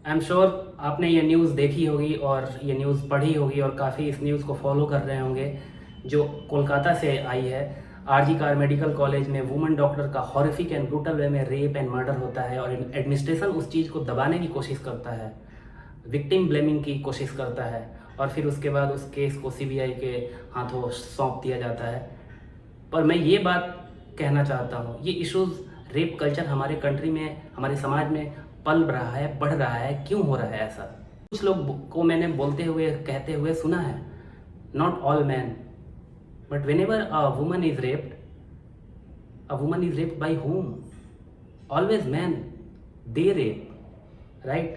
I am sure आपने ये news देखी होगी और ये न्यूज़ पढ़ी होगी और काफ़ी इस न्यूज़ को फॉलो कर रहे होंगे जो कोलकाता से आई है। आरजी कार मेडिकल कॉलेज में वुमेन डॉक्टर का हॉरिफिक एंड ब्रूटल वे में रेप एंड मर्डर होता है और एडमिनिस्ट्रेशन उस चीज़ को दबाने की कोशिश करता है, विक्टिम ब्लेमिंग की कोशिश करता है और फिर उसके बाद उस केस को सीबीआई के हाथों सौंप दिया जाता है। पर मैं ये बात कहना चाहता हूँ, ये इश्यूज़, रेप कल्चर हमारे कंट्री में, हमारे समाज में पल रहा है, बढ़ रहा है, क्यों हो रहा है ऐसा? कुछ लोग को मैंने बोलते हुए, कहते हुए सुना है, not all man, but whenever a woman is raped by whom? Always men, they rape, right?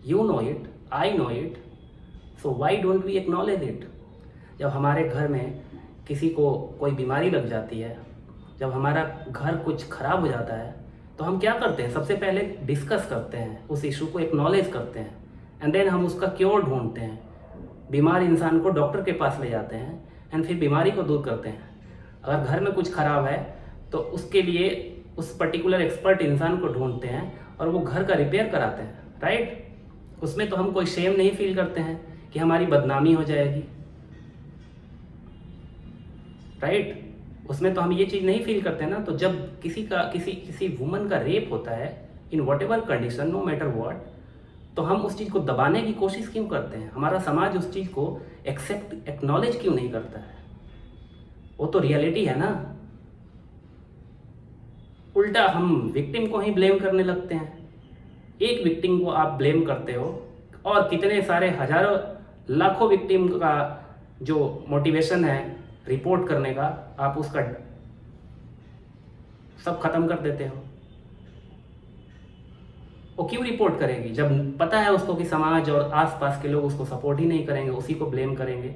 You know it, I know it, so why don't we acknowledge it? जब हमारे घर में किसी को कोई बीमारी लग जाती है, जब हमारा घर कुछ खराब हो जाता है, तो हम क्या करते हैं? सबसे पहले डिस्कस करते हैं, उस इशू को एक्नॉलेज करते हैं एंड देन हम उसका क्योर ढूंढते हैं। बीमार इंसान को डॉक्टर के पास ले जाते हैं एंड फिर बीमारी को दूर करते हैं। अगर घर में कुछ खराब है तो उसके लिए उस पर्टिकुलर एक्सपर्ट इंसान को ढूंढते हैं और वो घर का रिपेयर कराते हैं, राइट? उसमें तो हम कोई शेम नहीं फील करते हैं कि हमारी बदनामी हो जाएगी, राइट? उसमें तो हम ये चीज़ नहीं फील करते ना। तो जब किसी वुमन का रेप होता है in whatever condition, no matter what, तो हम उस चीज़ को दबाने की कोशिश क्यों करते हैं? हमारा समाज उस चीज़ को एक्सेप्ट, एक्नॉलेज क्यों नहीं करता है? वो तो रियलिटी है ना। उल्टा हम विक्टिम को ही ब्लेम करने लगते हैं। एक विक्टिम को आप ब्लेम करते हो और कितने सारे हजारों लाखों विक्टिम का जो मोटिवेशन है रिपोर्ट करने का, आप उसका सब खत्म कर देते हो। वो क्यों रिपोर्ट करेगी जब पता है उसको कि समाज और आसपास के लोग उसको सपोर्ट ही नहीं करेंगे, उसी को ब्लेम करेंगे,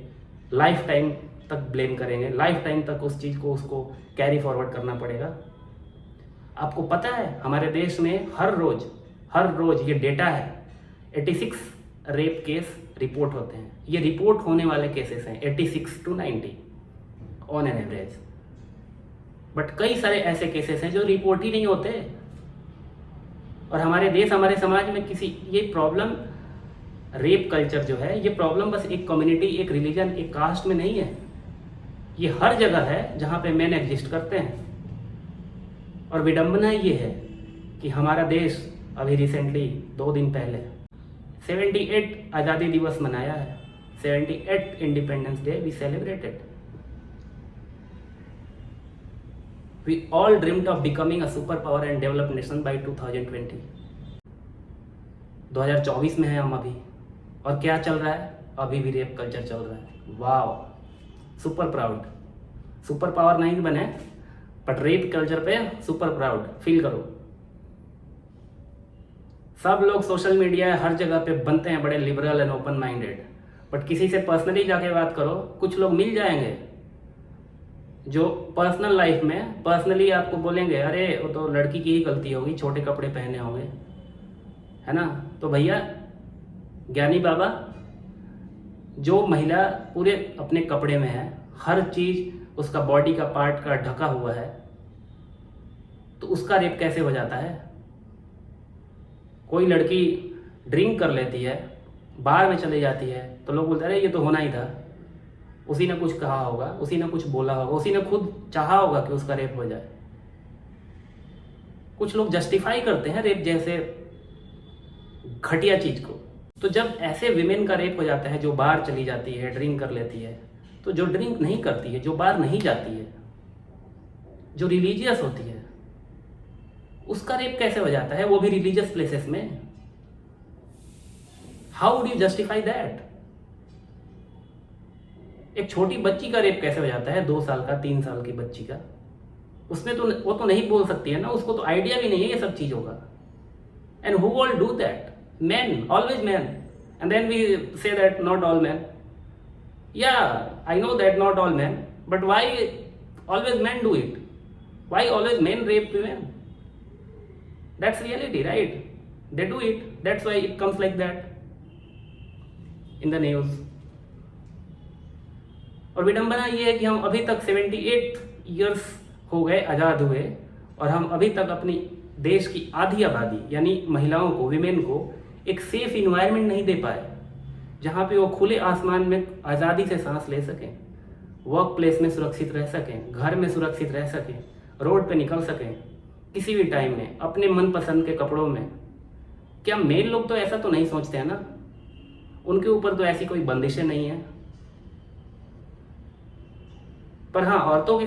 लाइफ टाइम तक ब्लेम करेंगे, लाइफ टाइम तक उस चीज़ को उसको कैरी फॉरवर्ड करना पड़ेगा। आपको पता है हमारे देश में हर रोज ये डेटा है, 86 रेप केस रिपोर्ट होते हैं। ये रिपोर्ट होने वाले केसेस हैं 86 to 90 on an average, but कई सारे ऐसे केसेस हैं जो रिपोर्ट ही नहीं होते। और हमारे देश, हमारे समाज में ये प्रॉब्लम, रेप कल्चर जो है, ये प्रॉब्लम बस एक कम्युनिटी, एक रिलीजन, एक कास्ट में नहीं है। ये हर जगह है जहाँ पे मेन एग्जिस्ट करते हैं। और विडंबना ये है कि हमारा देश अभी रिसेंटली 2 दिन पहले 78 आज़ादी दिवस मनाया है। 78 independence day we celebrated. We all dreamt of becoming a superpower and developed nation by 2020. 2024 में है हम अभी, और क्या चल रहा है? अभी भी रेप कल्चर चल रहा है। Wow, super proud. Super power नहीं बने, बट रेप कल्चर पे सुपर प्राउड फील करो। सब लोग सोशल मीडिया हर जगह पे बनते हैं बड़े liberal and open minded, but किसी से पर्सनली जाके बात करो, कुछ लोग मिल जाएंगे जो पर्सनल लाइफ में पर्सनली आपको बोलेंगे, अरे वो तो लड़की की ही गलती होगी, छोटे कपड़े पहने होंगे, है ना? तो भैया ज्ञानी बाबा, जो महिला पूरे अपने कपड़े में है, हर चीज उसका बॉडी का पार्ट का ढका हुआ है, तो उसका रेप कैसे हो जाता है? कोई लड़की ड्रिंक कर लेती है, बार में चली जाती है, तो लोग बोलते हैं अरे ये तो होना ही था, उसी ने कुछ कहा होगा, उसी ने कुछ बोला होगा, उसी ने खुद चाहा होगा कि उसका रेप हो जाए। कुछ लोग जस्टिफाई करते हैं रेप जैसे घटिया चीज को। तो जब ऐसे विमेन का रेप हो जाता है जो बाहर चली जाती है, ड्रिंक कर लेती है, तो जो ड्रिंक नहीं करती है, जो बाहर नहीं जाती है, जो रिलीजियस होती है, उसका रेप कैसे हो जाता है, वो भी रिलीजियस प्लेसेस में? How would you justify that? एक छोटी बच्ची का रेप कैसे हो जाता है, 2 साल का, 3 साल की बच्ची का? उसमें तो वो तो नहीं बोल सकती है ना, उसको तो आइडिया भी नहीं है ये सब चीजों का। And who all do that? Men, always men. And then we say that not all men. Yeah, I know that not all men, but why always men do it? Why always men rape women? That's reality, right? They do it. That's why it comes like that in the news. और विडंबना ये है कि हम अभी तक 78 years हो गए आज़ाद हुए, और हम अभी तक अपनी देश की आधी आबादी यानी महिलाओं को, विमेन को एक सेफ इन्वायरमेंट नहीं दे पाए जहाँ पे वो खुले आसमान में आज़ादी से सांस ले सकें, वर्क प्लेस में सुरक्षित रह सकें, घर में सुरक्षित रह सकें, रोड पे निकल सकें किसी भी टाइम में अपने मनपसंद के कपड़ों में। क्या मेल लोग तो ऐसा तो नहीं सोचते हैं ना, उनके ऊपर तो ऐसी कोई बंदिशें नहीं है। पर हाँ, औरतों के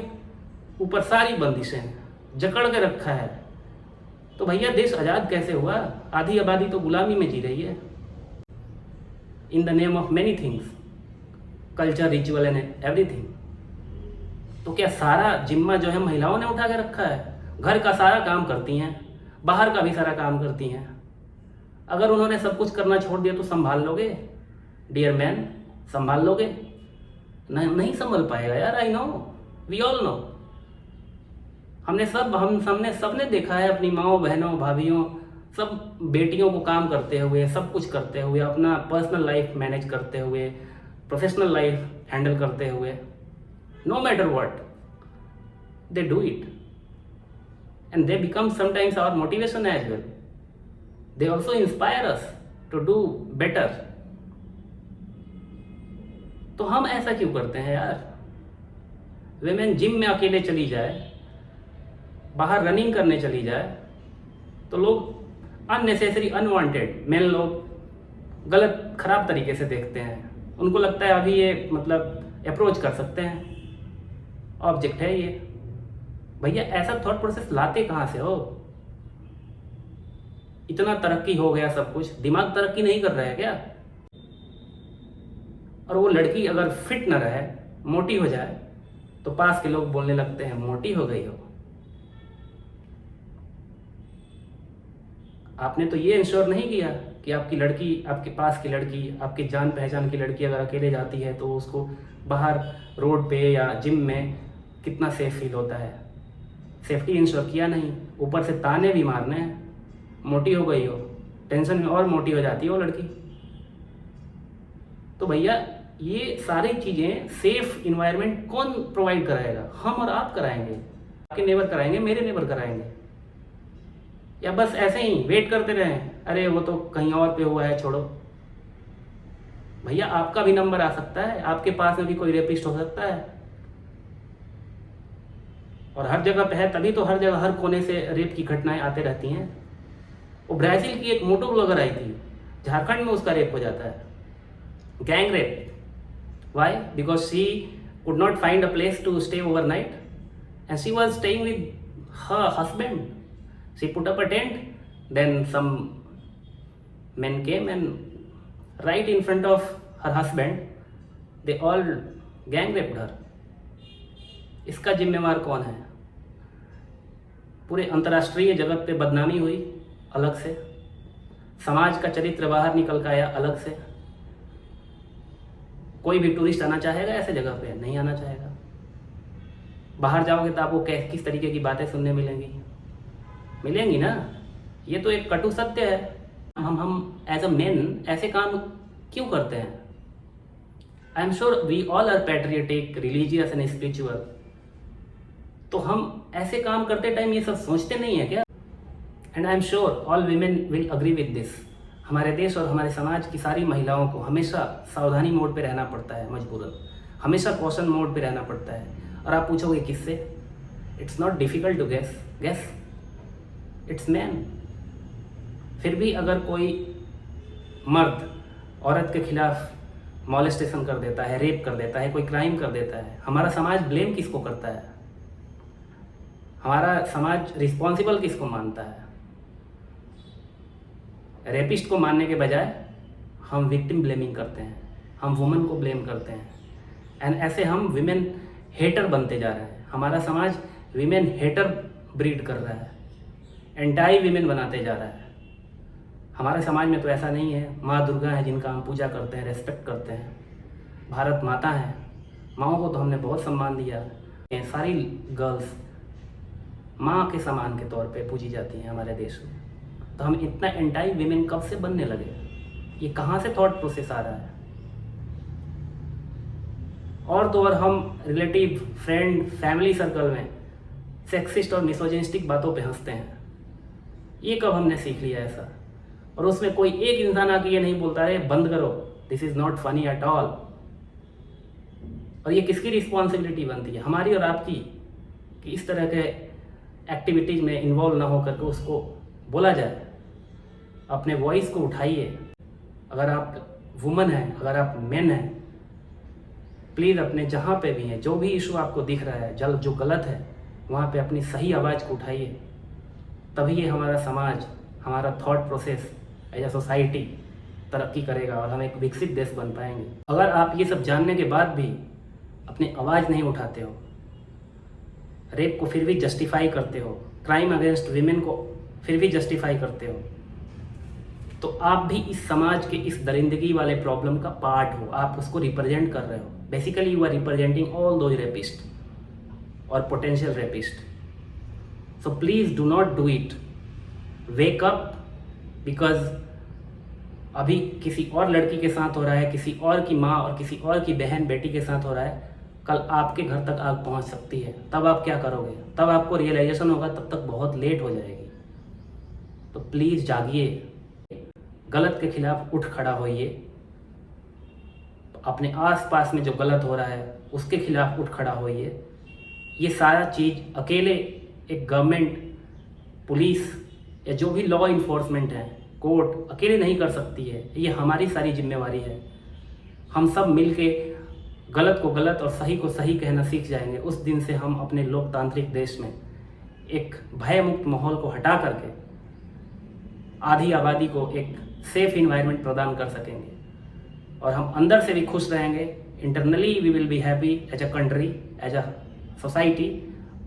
ऊपर सारी बंदिशें जकड़ के रखा है। तो भैया देश आज़ाद कैसे हुआ? आधी आबादी तो गुलामी में जी रही है। In the name of many things, culture, ritual and everything. तो क्या सारा जिम्मा जो है महिलाओं ने उठा के रखा है? घर का सारा काम करती हैं, बाहर का भी सारा काम करती हैं। अगर उन्होंने सब कुछ करना छोड़ दिया तो संभाल लोगे? डियर मैन, संभाल लोगे? नहीं संभल पाएगा यार। I know, we all know. हमने सबने देखा है अपनी माँओं, बहनों, भाभीयों, सब बेटियों को काम करते हुए, सब कुछ करते हुए, अपना पर्सनल लाइफ मैनेज करते हुए, प्रोफेशनल लाइफ हैंडल करते हुए। No matter what they do it, and they become sometimes our motivation as well. They also inspire us to do better. तो हम ऐसा क्यों करते हैं यार? विमेन जिम में अकेले चली जाए, बाहर रनिंग करने चली जाए, तो लोग अननेसेसरी, अनवांटेड मेन लोग गलत, खराब तरीके से देखते हैं। उनको लगता है अभी ये मतलब अप्रोच कर सकते हैं, ऑब्जेक्ट है ये। भैया ऐसा थॉट प्रोसेस लाते कहाँ से हो? इतना तरक्की हो गया सब कुछ, दिमाग तरक्की नहीं कर रहा है क्या? और वो लड़की अगर फिट न रहे, मोटी हो जाए, तो पास के लोग बोलने लगते हैं मोटी हो गई हो। आपने तो ये इंश्योर नहीं किया कि आपकी लड़की, आपके पास की लड़की, आपकी जान पहचान की लड़की अगर अकेले जाती है तो उसको बाहर रोड पे या जिम में कितना सेफ फील होता है। सेफ्टी इंश्योर किया नहीं, ऊपर से ताने भी मारने हैं, मोटी हो गई हो, टेंशन में और मोटी हो जाती है वो लड़की। तो भैया ये सारी चीज़ें, सेफ इन्वायरमेंट कौन प्रोवाइड कराएगा? हम और आप कराएंगे, आपके नेबर कराएंगे, मेरे नेबर कराएंगे, या बस ऐसे ही वेट करते रहें, अरे वो तो कहीं और पे हुआ है, छोड़ो। भैया आपका भी नंबर आ सकता है, आपके पास में भी कोई रेपिस्ट हो सकता है, और हर जगह पे है, तभी तो हर जगह, हर कोने से रेप की घटनाएं आते रहती हैं। वो ब्राज़ील की एक मोटो ब्लॉगर आई थी, झारखंड में उसका रेप हो जाता है, gang rape. Why? Because she could not find a place to stay overnight and she was staying with her husband. She put up a tent, then some men came and right in front of her husband they all gang raped her. इसका जिम्मेवार कौन है? पूरे अंतर्राष्ट्रीय जगत पे बदनामी हुई अलग से, समाज का चरित्र बाहर निकल कर आया अलग से। कोई भी टूरिस्ट आना चाहेगा ऐसे जगह पे? नहीं आना चाहेगा। बाहर जाओगे तो आपको किस तरीके की बातें सुनने मिलेंगी ना। ये तो एक कटु सत्य है। हम एज अ मेन ऐसे काम क्यों करते हैं? I am sure we all are patriotic, religious and spiritual. तो हम ऐसे काम करते टाइम ये सब सोचते नहीं है क्या? And I am sure all women will agree with this. हमारे देश और हमारे समाज की सारी महिलाओं को हमेशा सावधानी मोड पे रहना पड़ता है, मजबूरन, हमेशा कॉशन मोड पे रहना पड़ता है। और आप पूछोगे किससे? It's not difficult to guess, it's man. फिर भी अगर कोई मर्द औरत के खिलाफ मॉलेस्टेशन कर देता है, रेप कर देता है, कोई क्राइम कर देता है, हमारा समाज ब्लेम किसको करता है? हमारा समाज रिस्पॉन्सिबल किसको मानता है? रेपिस्ट को मानने के बजाय हम विक्टिम ब्लेमिंग करते हैं, हम वुमेन को ब्लेम करते हैं, एंड ऐसे हम विमेन हेटर बनते जा रहे हैं। हमारा समाज विमेन हेटर ब्रीड कर रहा है, एंटाई विमेन बनाते जा रहा है। हमारे समाज में तो ऐसा नहीं है। माँ दुर्गा है जिनका हम पूजा करते हैं, रेस्पेक्ट करते हैं, भारत माता है, माँओं को तो हमने बहुत सम्मान दिया। सारी गर्ल्स माँ के समान के तौर पे पूजी जाती हैं हमारे देश में। तो हम इतना एंटाई विमेन कब से बनने लगे? ये कहाँ से थॉट प्रोसेस आ रहा है? और तो और हम रिलेटिव, फ्रेंड, फैमिली सर्कल में सेक्सिस्ट और मिसोजिनिस्टिक बातों पे हंसते हैं। ये कब हमने सीख लिया ऐसा? और उसमें कोई एक इंसान आके ये नहीं बोलता है बंद करो, this is not funny at all. और ये किसकी रिस्पॉन्सिबिलिटी बनती है, हमारी और आपकी, कि इस तरह के एक्टिविटीज़ में इन्वॉल्व ना होकर के उसको बोला जाए। अपने वॉइस को उठाइए। अगर आप वुमन हैं, अगर आप मेन हैं, प्लीज़ अपने जहाँ पे भी हैं, जो भी इशू आपको दिख रहा है, जो गलत है, वहाँ पे अपनी सही आवाज़ को उठाइए। तभी ये हमारा समाज, हमारा thought process as a society तरक्की करेगा और हम एक विकसित देश बन पाएंगे। अगर आप ये सब जानने के बाद भी अपनी आवाज़ नहीं उठाते हो, रेप को फिर भी जस्टिफाई करते हो, क्राइम अगेंस्ट वीमेन को फिर भी जस्टिफाई करते हो, तो आप भी इस समाज के इस दरिंदगी वाले प्रॉब्लम का पार्ट हो, आप उसको रिप्रेजेंट कर रहे हो। Basically you are representing all those rapist और potential rapist. So please do not do it. Wake up, because अभी किसी और लड़की के साथ हो रहा है, किसी और की माँ और किसी और की बहन बेटी के साथ हो रहा है, कल आपके घर तक आग पहुंच सकती है। तब आप क्या करोगे? तब आपको रियलाइजेशन होगा, तब तक बहुत लेट हो जाएगी। तो प्लीज़ जागिए, गलत के खिलाफ उठ खड़ा होइए, अपने आसपास में जो गलत हो रहा है उसके खिलाफ उठ खड़ा होइए। ये सारा चीज़ अकेले एक गवर्नमेंट, पुलिस या जो भी लॉ इन्फोर्समेंट है, कोर्ट अकेले नहीं कर सकती है। ये हमारी सारी जिम्मेवारी है। हम सब मिलके गलत को गलत और सही को सही कहना सीख जाएंगे। उस दिन से हम अपने लोकतांत्रिक देश में एक भयमुक्त माहौल को हटा करके आधी आबादी को एक सेफ इन्वायरमेंट प्रदान कर सकेंगे और हम अंदर से भी खुश रहेंगे। Internally we will be happy as a country, as a society.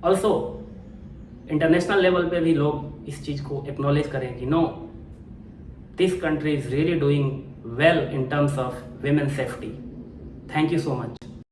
Also international level पे भी लोग इस चीज़ को एक्नॉलेज करें कि no, this country is really doing well in terms of women's safety. Thank you so much.